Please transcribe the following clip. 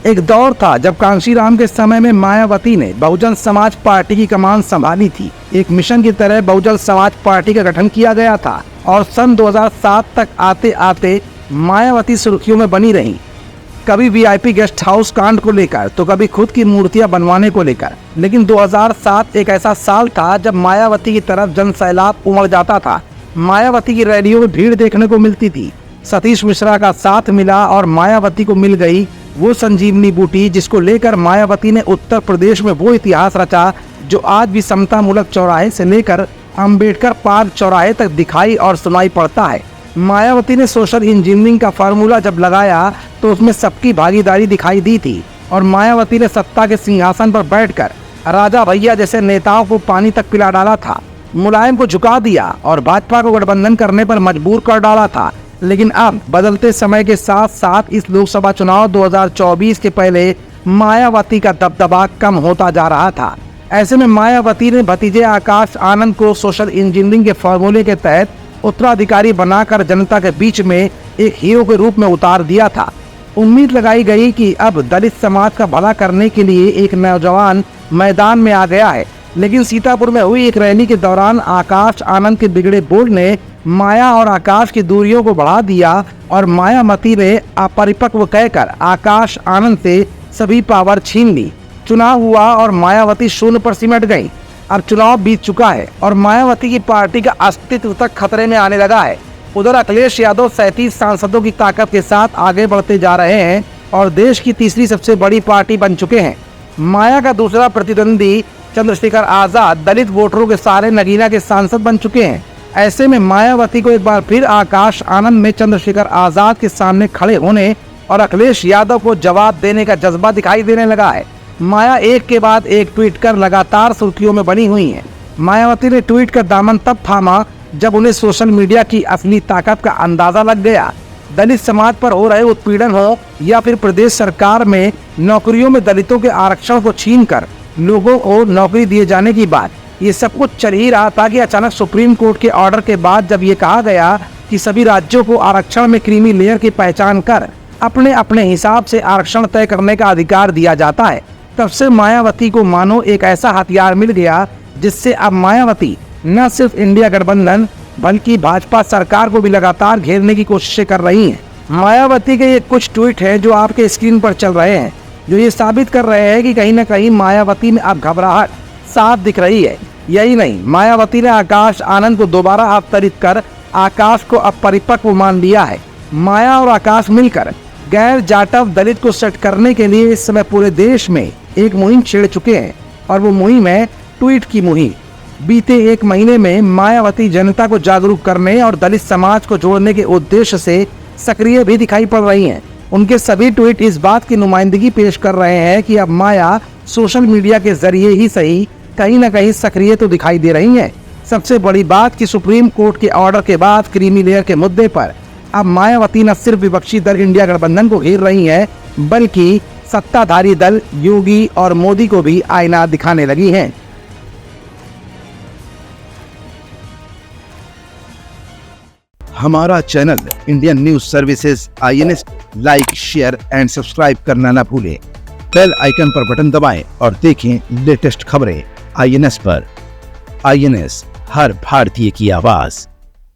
एक दौर था जब कांशीराम के समय में मायावती ने बहुजन समाज पार्टी की कमान संभाली थी। एक मिशन की तरह बहुजन समाज पार्टी का गठन किया गया था और सन 2007 तक आते आते मायावती सुर्खियों में बनी रही। कभी वीआईपी गेस्ट हाउस कांड को लेकर तो कभी खुद की मूर्तियां बनवाने को लेकर। लेकिन 2007 एक ऐसा साल था जब मायावती की तरफ जन सैलाब उमड़ जाता था। मायावती की रैलियों में भीड़ देखने को मिलती थी। सतीश मिश्रा का साथ मिला और मायावती को मिल गई वो संजीवनी बूटी जिसको लेकर मायावती ने उत्तर प्रदेश में वो इतिहास रचा जो आज भी समता मूलक चौराहे से लेकर अंबेडकर पार्क चौराहे तक दिखाई और सुनाई पड़ता है। मायावती ने सोशल इंजीनियरिंग का फार्मूला जब लगाया तो उसमें सबकी भागीदारी दिखाई दी थी और मायावती ने सत्ता के सिंहासन पर बैठकर राजा भैया जैसे नेताओं को पानी तक पिला डाला था, मुलायम को झुका दिया और भाजपा को गठबंधन करने पर मजबूर कर डाला था। लेकिन अब बदलते समय के साथ साथ इस लोकसभा चुनाव 2024 के पहले मायावती का दबदबा कम होता जा रहा था। ऐसे में मायावती ने भतीजे आकाश आनंद को सोशल इंजीनियरिंग के फॉर्मूले के तहत उत्तराधिकारी बनाकर जनता के बीच में एक हीरो के रूप में उतार दिया था। उम्मीद लगाई गई कि अब दलित समाज का भला करने के लिए एक नौजवान मैदान में आ गया है। लेकिन सीतापुर में हुई एक रैली के दौरान आकाश आनंद के बिगड़े बोल ने माया और आकाश की दूरियों को बढ़ा दिया और मायावती ने अपरिपक्व कहकर आकाश आनंद से सभी पावर छीन ली। चुनाव हुआ और मायावती शून्य पर सिमट गई। अब चुनाव बीत चुका है और मायावती की पार्टी का अस्तित्व तक खतरे में आने लगा है। उधर अखिलेश यादव 37 सांसदों की ताकत के साथ आगे बढ़ते जा रहे हैं और देश की तीसरी सबसे बड़ी पार्टी बन चुके हैं। माया का दूसरा प्रतिद्वंदी चंद्रशेखर आजाद दलित वोटरों के सारे नगीना के सांसद बन चुके हैं। ऐसे में मायावती को एक बार फिर आकाश आनंद में चंद्रशेखर आजाद के सामने खड़े होने और अखिलेश यादव को जवाब देने का जज्बा दिखाई देने लगा है। माया एक के बाद एक ट्वीट कर लगातार सुर्खियों में बनी हुई है। मायावती ने ट्वीट का दामन तब थामा जब उन्हें सोशल मीडिया की असली ताकत का अंदाजा लग गया। दलित समाज पर हो रहे उत्पीड़न हो या फिर प्रदेश सरकार में नौकरियों में दलितों के आरक्षण को छीनकर लोगों को नौकरी दिए जाने की बात, ये सब कुछ चल ही रहा था कि अचानक सुप्रीम कोर्ट के ऑर्डर के बाद जब ये कहा गया कि सभी राज्यों को आरक्षण में क्रीमी लेयर की पहचान कर अपने अपने हिसाब से आरक्षण तय करने का अधिकार दिया जाता है, तब से मायावती को मानो एक ऐसा हथियार मिल गया जिससे अब मायावती न सिर्फ इंडिया गठबंधन बल्कि भाजपा सरकार को भी लगातार घेरने की कोशिशें कर रही हैं। मायावती के ये कुछ ट्वीट हैं जो आपके स्क्रीन पर चल रहे हैं, जो ये साबित कर रहे हैं कि कहीं न कहीं मायावती में अब घबराहट साफ दिख रही है। यही नहीं, मायावती ने आकाश आनंद को दोबारा अवतरित कर आकाश को अब परिपक्व मान लिया है। माया और आकाश मिलकर गैर जाटव दलित को सेट करने के लिए इस समय पूरे देश में एक मुहिम छेड़ चुके हैं और वो मुहिम है ट्वीट की मुहिम। बीते एक महीने में मायावती जनता को जागरूक करने और दलित समाज को जोड़ने के उद्देश्य से सक्रिय भी दिखाई पड़ रही हैं। उनके सभी ट्वीट इस बात की नुमाइंदगी पेश कर रहे हैं कि अब माया सोशल मीडिया के जरिए ही सही कहीं न कहीं सक्रिय तो दिखाई दे रही हैं। सबसे बड़ी बात कि सुप्रीम कोर्ट के ऑर्डर के बाद क्रीमी लेयर के मुद्दे पर अब मायावती न सिर्फ विपक्षी दल इंडिया गठबंधन को घेर रही है बल्कि सत्ताधारी दल योगी और मोदी को भी आईना दिखाने लगी हैं। हमारा channel Indian news services INS like, share and subscribe करना ना भूलें। बेल आइकन पर बटन दबाएं और देखें लेटेस्ट खबरें INS पर। INS, हर भारतीय की आवाज।